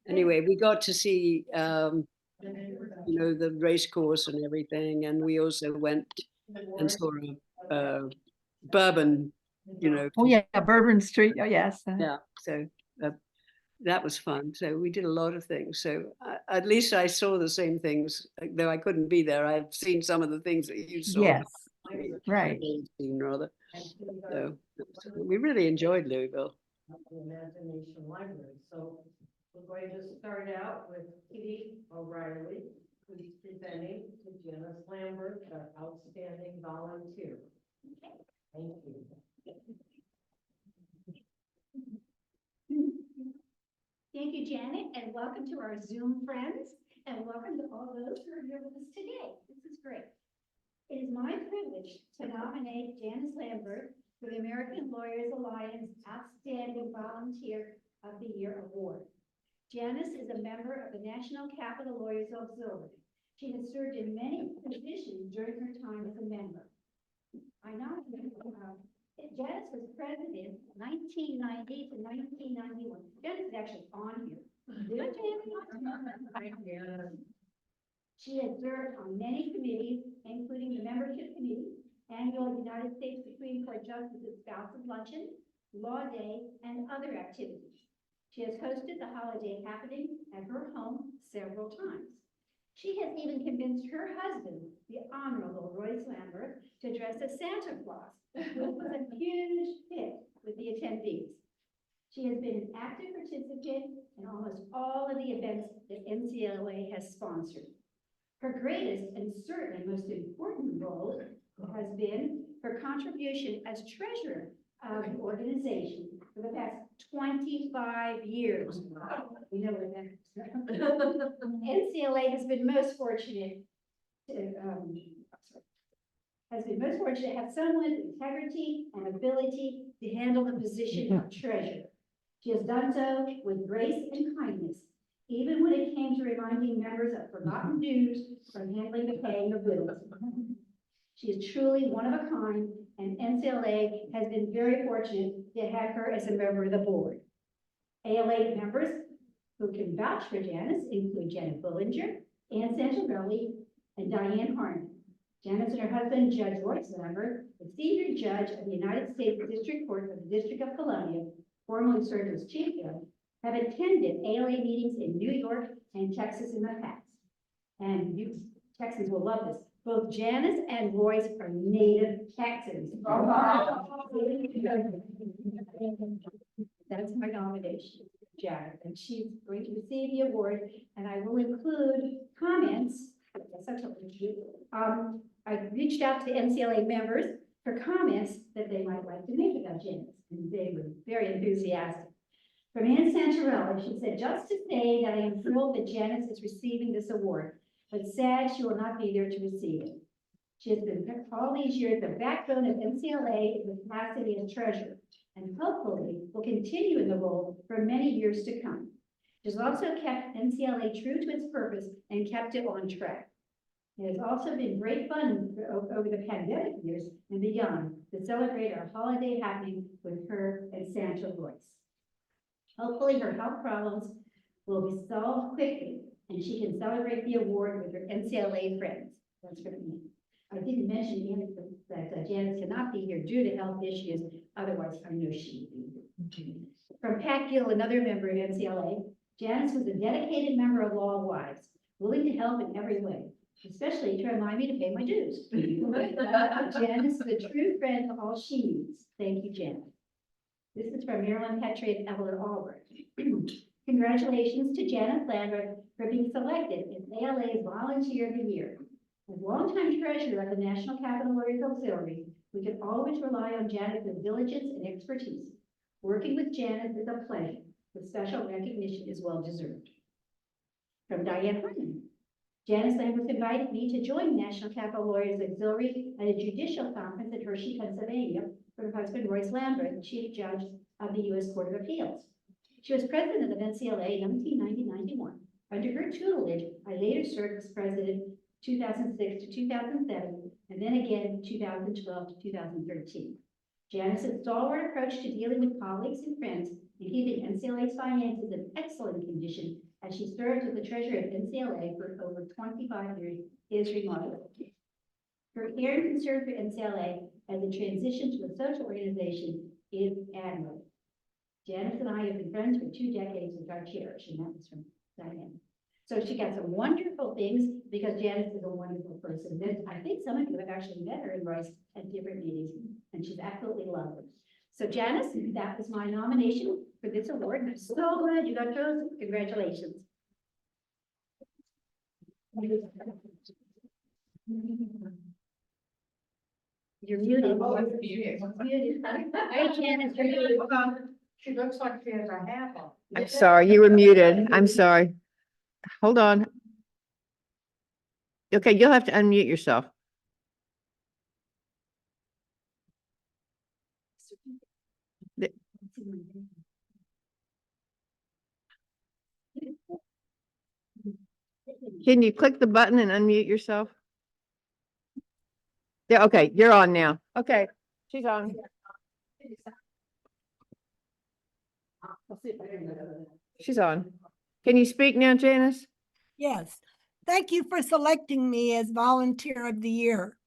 anyway, we got to see the race course and everything, and we also went and saw a bourbon, Oh yeah, Bourbon Street. Oh yes. Yeah, so that was fun. So we did a lot of things. So at least I saw the same things, though I couldn't be there. I've seen some of the things that you saw. Yes, right. Seen, rather. So we really enjoyed Louisville. Imagination Library. So we're going to start out with Kitty O'Reilly, who's presenting to Janice Lambert, our outstanding volunteer. Thank you. Thank you, Janet, and welcome to our Zoom friends, and welcome to all those who are here with us today. This is great. It is my privilege to nominate Janice Lambert for the American Lawyers Alliance Outstanding Volunteer of the Year Award. Janice is a member of the National Capital Lawyers Auxiliary. She has served in many positions during her time as a member. I nominate Janice was president 1990 to 1991. Janice is actually on here. She has served on many committees, including the Membership Committee, Annual United States Supreme Court Justice's Awards Luncheon, Law Day, and other activities. She has hosted the holiday happening at her home several times. She has even convinced her husband, the Honorable Royce Lambert, to dress as Santa Claus, which was a huge hit with the attendees. She has been an active participant in almost all of the events that NCLA has sponsored. Her greatest and certainly most important role has been her contribution as treasurer of the organization for the past 25 years. We know what that is. NCLA has been most fortunate to have someone with integrity and ability to handle the position of treasurer. She has done so with grace and kindness, even when it came to reminding members of forgotten dues from handling the paying of bills. She is truly one of a kind, and NCLA has been very fortunate to have her as a member of the board. ALA members who can vouch for Janice include Janet Bullinger, Ann Santarelli, and Diane Harmon. Janice and her husband, Judge Royce Lambert, the senior judge of the United States District Court for the District of Columbia, formerly served as chief judge, have attended ALA meetings in New York and Texas in the past. And you Texans will love this. Both Janice and Royce are native Texans. That's my nomination, Janet, and she's going to receive the award, and I will include comments. I reached out to NCLA members for comments that they might like to make about Janice, and they were very enthusiastic. From Ann Santarelli, she said, just to say that I am thrilled that Janice is receiving this award, but sad she will not be there to receive it. She has been all these years the backbone of NCLA in the capacity as treasurer, and hopefully will continue in the role for many years to come. She has also kept NCLA true to its purpose and kept it on track. It has also been great fun over the pandemic years and beyond to celebrate our holiday happening with her and Santa Royce. Hopefully her health problems will be solved quickly and she can celebrate the award with her NCLA friends. That's for me. I didn't mention that Janice cannot be here due to health issues. Otherwise, I know she would be. From Pat Gill, another member of NCLA, Janice was a dedicated member of Law Wives, willing to help in every way, especially to remind me to pay my dues. Janice is a true friend of all she needs. Thank you, Janice. This is from Marilyn Petrie and Evelyn Albrecht. Congratulations to Janice Lambert for being selected as ALA's Volunteer of the Year. As longtime treasurer of the National Capital Lawyers Auxiliary, we can always rely on Janice's diligence and expertise. Working with Janice is a pleasure. The special recognition is well deserved. From Diane Harmon. Janice Lambert invited me to join National Capital Lawyers Auxiliary at a judicial conference in Hershey, Pennsylvania, for her husband, Royce Lambert, the Chief Judge of the U.S. Court of Appeals. She was president of NCLA in 1990-91. Under her tutelage, I later served as president 2006 to 2007 and then again in 2012 to 2013. Janice's stalwart approach to dealing with colleagues and friends and keeping NCLA's finances in excellent condition as she served as the treasurer of NCLA for over 25 years is remarkable. Her care and concern for NCLA as a transition to a social organization is admirable. Janice and I have been friends for 2 decades with our cherish, and that was from Diane. So she got some wonderful things because Janice is a wonderful person. I think some of you have actually met her in Royce at different meetings, and she's absolutely lovely. So Janice, that was my nomination for this award. I'm so glad you got chosen. Congratulations. You're muted. Muted. Hey, Janice, you're muted. She looks like she has a hat on. I'm sorry, you were muted. I'm sorry. Hold on. Okay, you'll have to unmute yourself. The- Can you click the button and unmute yourself? Yeah, okay, you're on now. Okay, she's on. She's on. Can you speak now, Janice? Yes, thank you for selecting me as Volunteer of the Year.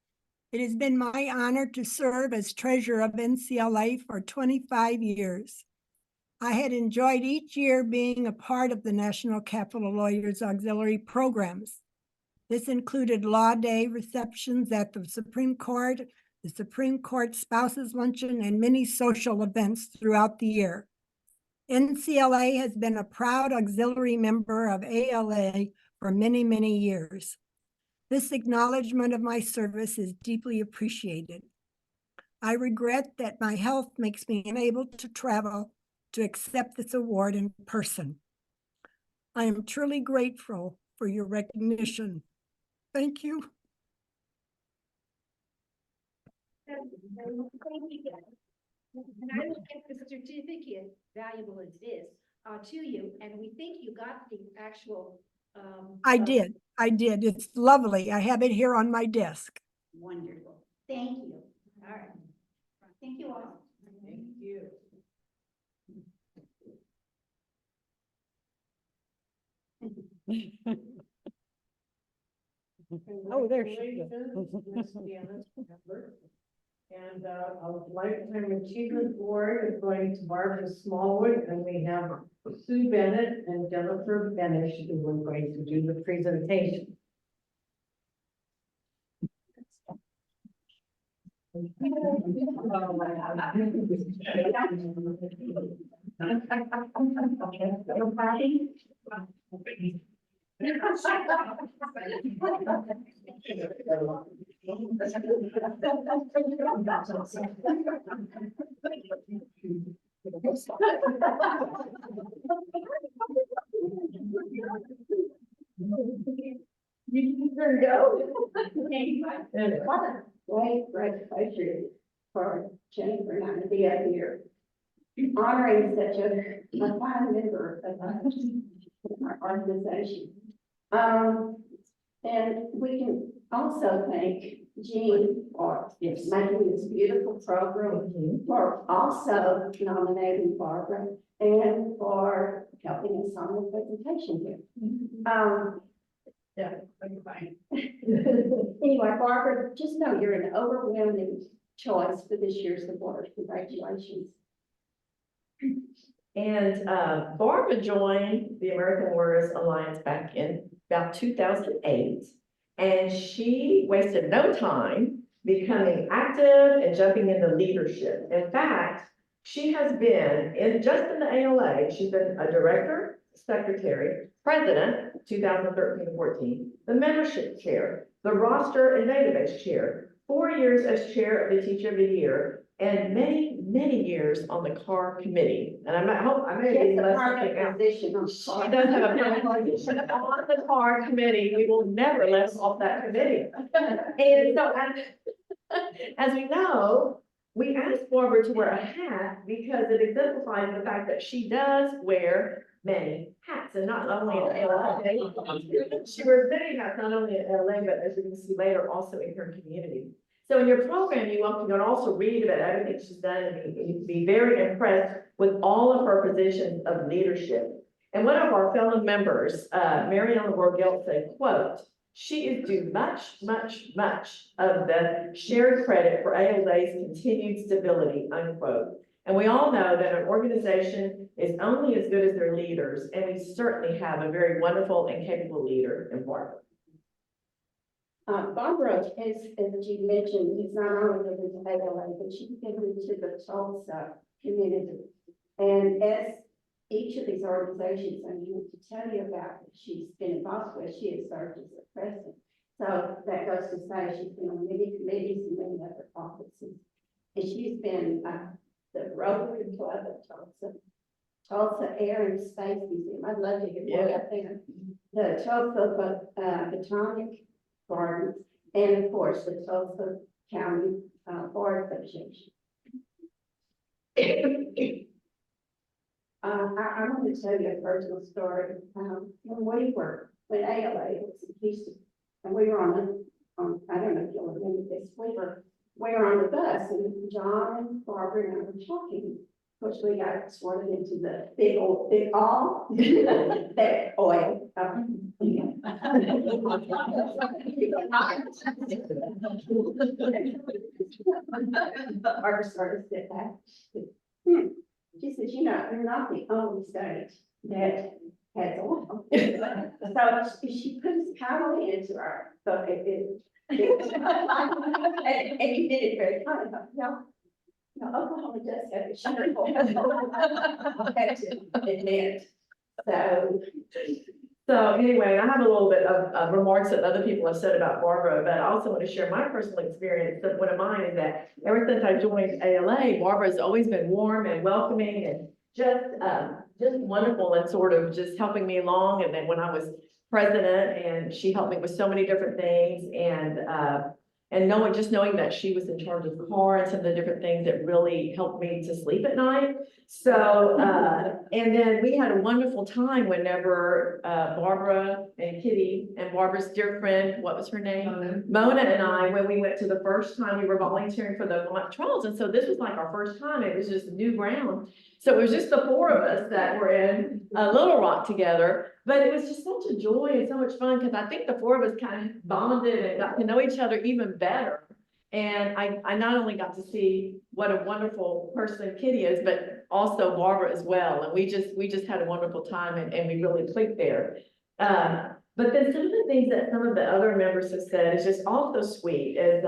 It has been my honor to serve as treasurer of NCLA for 25 years. I had enjoyed each year being a part of the National Capital Lawyers Auxiliary programs. This included Law Day receptions at the Supreme Court, the Supreme Court Spouses Luncheon, and many social events throughout the year. NCLA has been a proud auxiliary member of ALA for many, many years. This acknowledgement of my service is deeply appreciated. I regret that my health makes me unable to travel to accept this award in person. I am truly grateful for your recognition. Thank you. And I will get the certificate, valuable as it is, to you, and we think you got the actual. I did. It's lovely. I have it here on my desk. Wonderful. Thank you. All right. Thank you all. Thank you. Oh, there she is. Congratulations, Miss Janice Lambert. And a Lifetime Achievement Award is going to Barbara Smallwood, and we have Sue Bennett and Jennifer Benish who are going to do the presentation. You can go. Great pleasure for Jennifer and I to be up here honoring such a fine member of our organization. And we can also thank Jean for making this beautiful program, for also nominating Barbara, and for helping us on the presentation here. Yeah, I'm fine. Anyway, Barbara, just know you're an overwhelming choice for this year's award. Congratulations. And Barbara joined the American Warriors Alliance back in about 2008. And she wasted no time becoming active and jumping into leadership. In fact, she has been just in the ALA, she's been a director, secretary, president, 2013-14, the membership chair, the roster and database chair, 4 years as chair of the Teacher of the Year, and many, many years on the CAR committee. And I may be left something out. Position on She does have a permanent position on the CAR committee. We will never let us off that committee. And so, as we know, we asked Barbara to wear a hat because it exemplifies the fact that she does wear many hats, and not only in LA. She wears many hats, not only in LA, but as you can see later, also in her community. So in your program, you can also read about everything she's done and be very impressed with all of her positions of leadership. And one of our fellow members, Mariana Borgelt, said, quote, "She is due much, much, much of the shared credit for ALA's continued stability," unquote. And we all know that an organization is only as good as their leaders, and we certainly have a very wonderful and capable leader in Barbara. Barbara, as you mentioned, is not only given to ALA, but she's given to the Tulsa community. And as each of these organizations I'm going to tell you about that she's been involved with, she has served as the president. So that goes to say she's been on many committees and many other offices. And she's been the Rotary Club of Tulsa, Tulsa Air and Space Museum. I'd love to get more up there. The Tulsa Botanic Gardens, and of course the Tulsa County Bar Association. I want to tell you a personal story. When ALA was in Houston, and we were on I don't know if you'll remember this, we were on the bus, and John and Barbara and I were talking. Of course, we got sworn into the big oil, that oil. Barbara started to sit back. She says, "You know, you're not the only state that has oil." So she put his cattle into our bucket. And you did it very kind. No, Oklahoma does have a sugar bowl. I had to admit. So anyway, I have a little bit of remarks that other people have said about Barbara, but I also want to share my personal experience. That one of mine is that ever since I joined ALA, Barbara has always been warm and welcoming and just wonderful and sort of just helping me along. And then when I was president, and she helped me with so many different things, and knowing that she was in charge of the car and some of the different things that really helped me to sleep at night. So, and then we had a wonderful time whenever Barbara and Kitty and Barbara's dear friend, what was her name? Mona and I, when we went to the first time we were volunteering for the mock trials. And so this was like our first time. It was just new ground. So it was just the four of us that were in Little Rock together. But it was just such a joy and so much fun because I think the four of us kind of bonded and got to know each other even better. And I not only got to see what a wonderful person Kitty is, but also Barbara as well. And we just had a wonderful time and we really clicked there. But then some of the things that some of the other members have said is just also sweet is,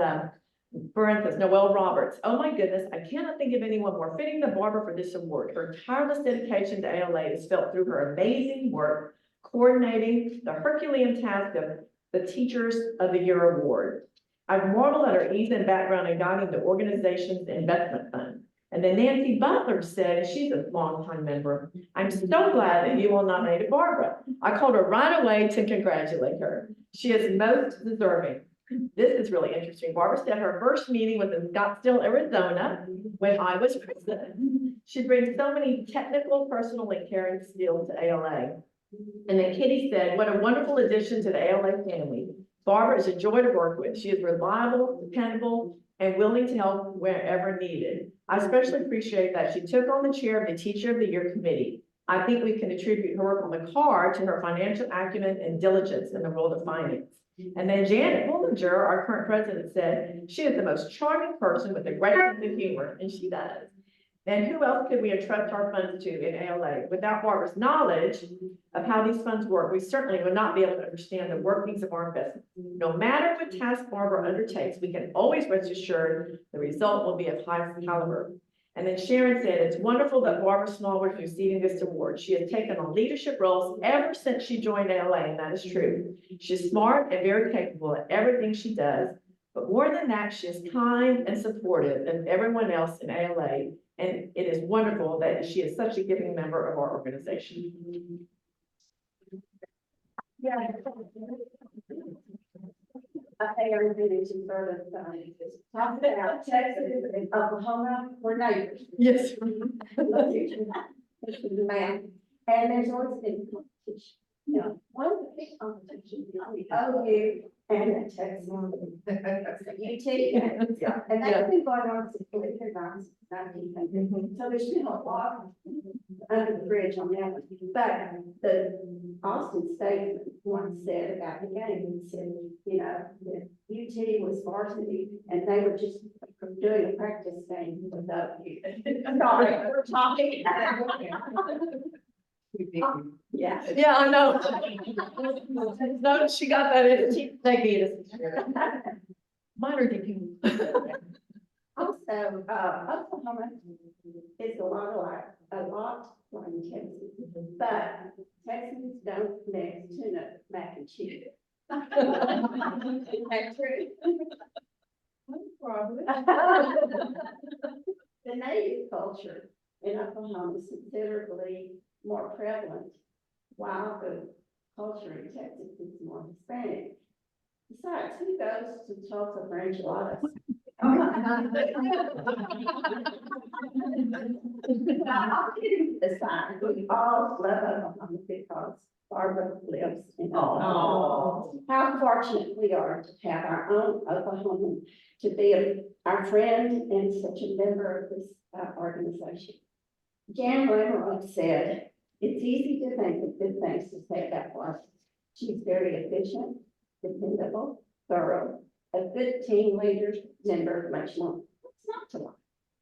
for instance, Noelle Roberts. "Oh my goodness, I cannot think of anyone more fitting than Barbara for this award. Her tireless dedication to ALA is felt through her amazing work coordinating the Herculean task of the Teachers of the Year Award. I've marveled at her ease and background in guiding the organization's investment fund." And then Nancy Butler said, and she's a longtime member, "I'm so glad that you all nominated Barbara. I called her right away to congratulate her. She is most deserving." This is really interesting. Barbara said her first meeting was in Scottsdale, Arizona, when I was president. She brings so many technical, personal, and caring skills to ALA. And then Kitty said, "What a wonderful addition to the ALA family. Barbara is a joy to work with. She is reliable, dependable, and willing to help wherever needed. I especially appreciate that she took on the chair of the Teacher of the Year committee. I think we can attribute her work on the card to her financial acumen and diligence in the world of finance." And then Janet Bollinger, our current president, said, "She is the most charming person with a great sense of humor," and she does. And who else could we entrust our funds to in ALA? Without Barbara's knowledge of how these funds work, we certainly would not be able to understand the workings of our investment. No matter what task Barbara undertakes, we can always rest assured the result will be of high caliber. And then Sharon said, "It's wonderful that Barbara Smallwood is receiving this award. She has taken on leadership roles ever since she joined ALA, and that is true. She's smart and very capable at everything she does. But more than that, she is kind and supportive of everyone else in ALA. And it is wonderful that she is such a giving member of our organization." Yeah. I think everybody to sort of talk about Texas and Oklahoma, we're neighbors. Yes. Ma'am, And there's always been competition, you know, one of the big competitions between OU and the Texas. UT, Yeah. and that's been going on since the late 1900s. So there's been a lot under the bridge on that one. But the Austin State once said about the game, he said, you know, that UT was varsity and they were just doing a practice game with OU. Sorry, we're talking. Yeah. Yeah, I know. No, she got that in, they beat us. Minor DP. Also, Oklahoma is a lot like Texas, but Texans don't mix tuna mac and cheese. That's true. Probably. The native culture in Oklahoma is considerably more prevalent, while the culture in Texas is more Hispanic. Besides, who goes to Tulsa for enchiladas? Aside, we all love Oklahoma because Barbara lives in Oklahoma. How fortunate we are to have our own Oklahoma to be our friend and such a member of this organization. Jan Lammer said, "It's easy to think of good things to say about Barbara. She's very efficient, dependable, thorough, a good team leader, member, much more." It's not to lie.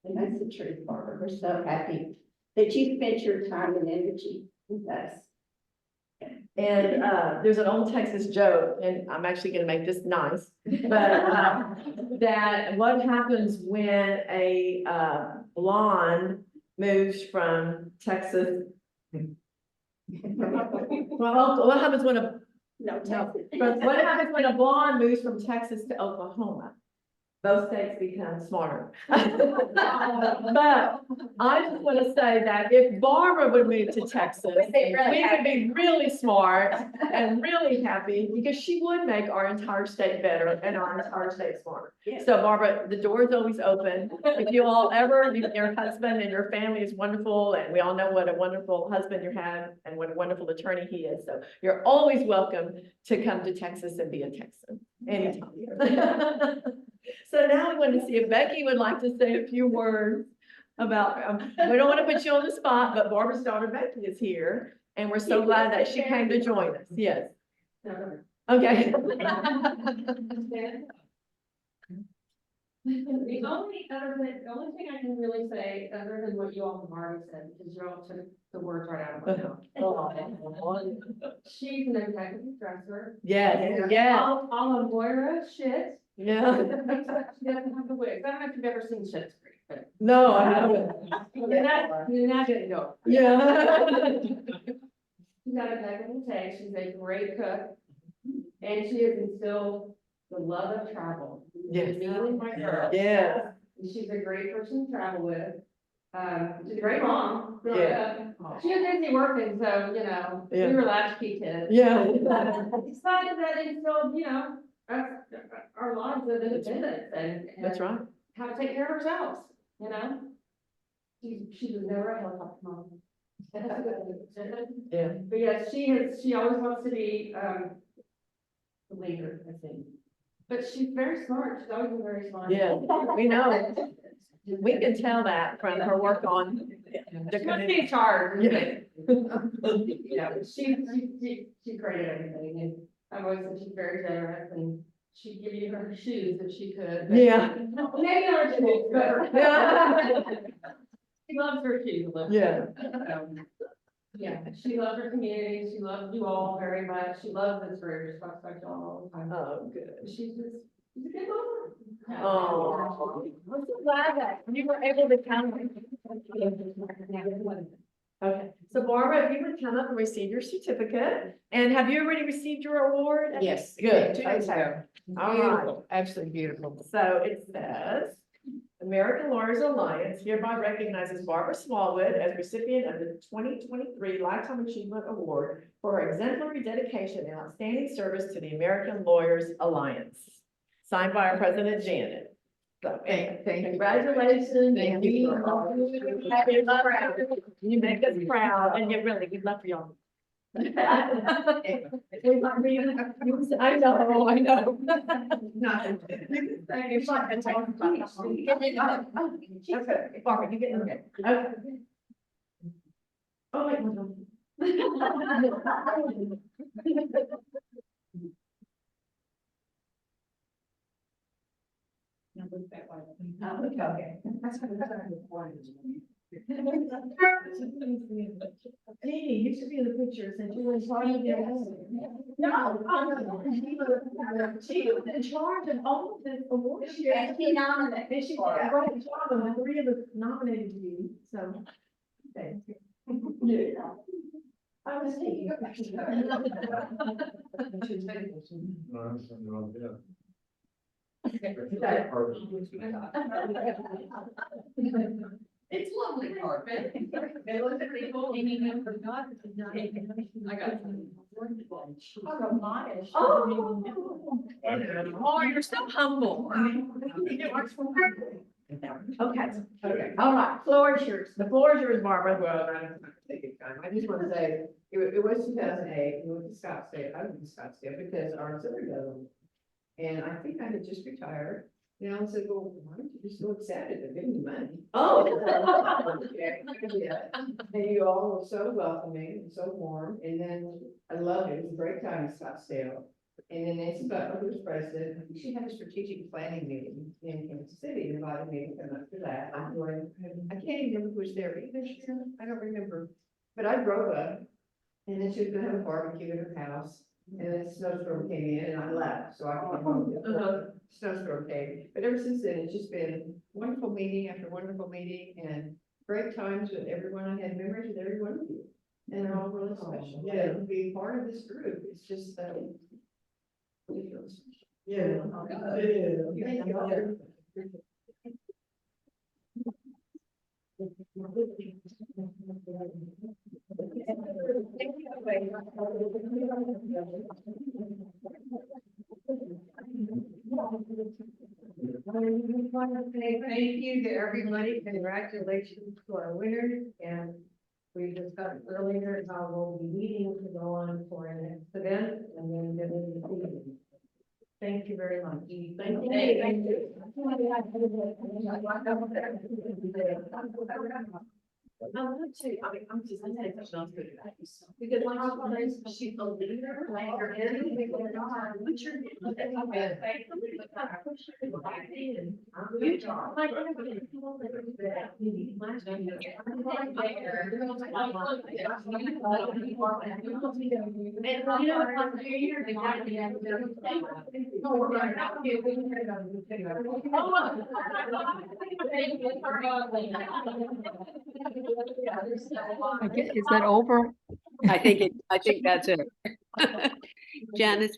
And that's the truth, Barbara. We're so happy that you spent your time and energy with us. And there's an old Texas joke, and I'm actually gonna make this nice, but that what happens when a blonde moves from Texas? Well, what happens when a No, Texas. what happens when a blonde moves from Texas to Oklahoma? Both states become smarter. But I just want to say that if Barbara would move to Texas, we would be really smart and really happy because she would make our entire state better and our entire state smarter. Yes. So Barbara, the door is always open. If you all ever, your husband and your family is wonderful, and we all know what a wonderful husband you have and what a wonderful attorney he is. So you're always welcome to come to Texas and be a Texan anytime. So now we want to see if Becky would like to say a few words about, we don't want to put you on the spot, but Barbara's daughter Becky is here, and we're so glad that she came to join us. Yes. Okay. The only thing I can really say, other than what you all have already said, because you all took the words right out of my mouth. She's an impeccable dresser. Yes, yes, All of Moira shit. yeah. She doesn't have the wigs. I don't know if you've ever seen Shit's Creek, but. No, I haven't. You're not gonna go. Yeah. She's got impeccable taste. She's a great cook. And she has instilled the love of travel. Yes. Me and my girl. Yes. She's a great person to travel with. She's a great mom. growing Yeah. up. She was busy working, so, you know, Yeah. we were latchkey kids. Yeah. Decided that instilled, you know, our lives of independence and. That's right. How to take care of ourselves, you know? She was never a helicopter mom. Yeah. But yeah, she always wants to be, the leader, I think. But she's very smart. She's always been very smart. Yeah, we know. We can tell that from her work on. the She must be in committee. charge. Yeah. Yeah, but she's great at everything, and I've always said she's very generous, and she'd give you her shoes if she could. but- Yeah. Maybe not her shoes, but. Yeah. She loves her shoes. Yeah. Yeah, she loves her community, she loves you all very much, she loves this group, she talks about y'all all the time. Oh, good. She's a good woman. Oh, I'm so glad that you were able to come. Okay, so Barbara, if you would come up and receive your certificate, and have you already received your award? Yes. Good. 2 days Okay. ago. All right. Beautiful, absolutely beautiful. So it says, American Lawyers Alliance hereby recognizes Barbara Smallwood as recipient of the 2023 Lifetime Achievement Award for her exemplary dedication and outstanding service to the American Lawyers Alliance. Signed by our president, Janet. So, Thank you. congratulations. Thank you for all. Happy proud. You make us proud, and you're really, good luck for y'all. I know. Okay, Barbara, you get in there. Okay. Oh, wait, no. Okay. Dee, you should be in the picture since you were in charge of your husband. No. She was in charge of all of this award. She nominated. And she did a great job, and 3 of us nominated you, so. Okay. Yeah. I was thinking. It's lovely carpet. It looks pretty cool. I got it. Oh, you're so humble. Okay, all right, floor is yours. The floor is yours, Barbara. Well, I don't take your time. I just want to say, it was 2008, we went to Scottsdale, I went to Scottsdale because our auxiliary does them. And I think I had just retired, and I said, well, why don't you just go accept it, they're giving you money. Oh. Yeah. And you all were so welcoming and so warm, and then I loved it, it was a great time in Scottsdale. And then Nancy Butler, who was president, she had a strategic planning meeting in Kansas City, and invited me to come up to that. I'm going, I can't even remember who was there either, I don't remember, but I drove up, and then she was gonna have a barbecue at her house. And then a snowstorm came in and I left, so I came home. Snowstorm came, but ever since then, it's just been wonderful meeting after wonderful meeting and great times with everyone. I had memories with every one of you. And they're all really special. Yeah, to be part of this group, it's just, ridiculous. Yeah. Thank you. I just want to say thank you to everybody, congratulations to our winners, and we discussed earlier how we'll be meeting to go on for our next event, and then get into the evening. Thank you very much. Thank you. I want to, I'm just gonna say something else for you. Because when I was, she's a leader, like you're in, they go, what's your name? Is that over? I think that's it. Janice,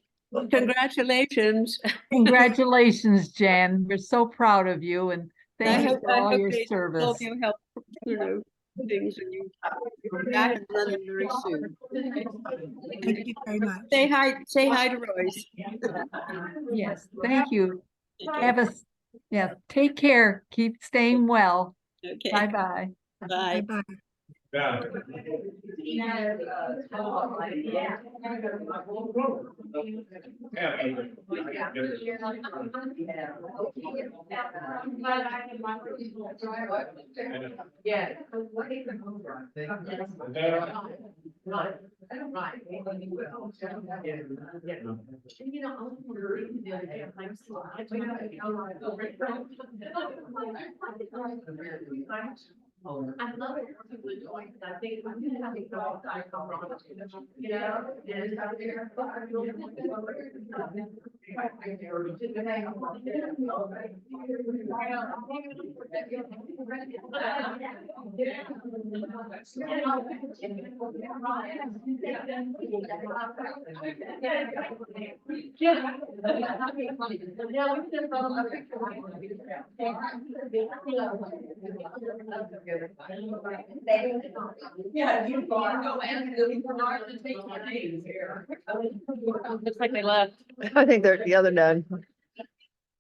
congratulations. Congratulations, Jan. We're so proud of you and I thank you hope, for I all hope your they service. help you help, things and you're back and running very soon. Thank you very much. Say hi to Royce. Yes, thank you. Have a, yeah, take care. Keep staying well. Okay, Bye-bye. bye. Bye-bye. Yeah. Right. I love it. I think I'm gonna have to go. You know, and out there. Yeah, you go and take my names here. Looks like they left. I think they're the other none.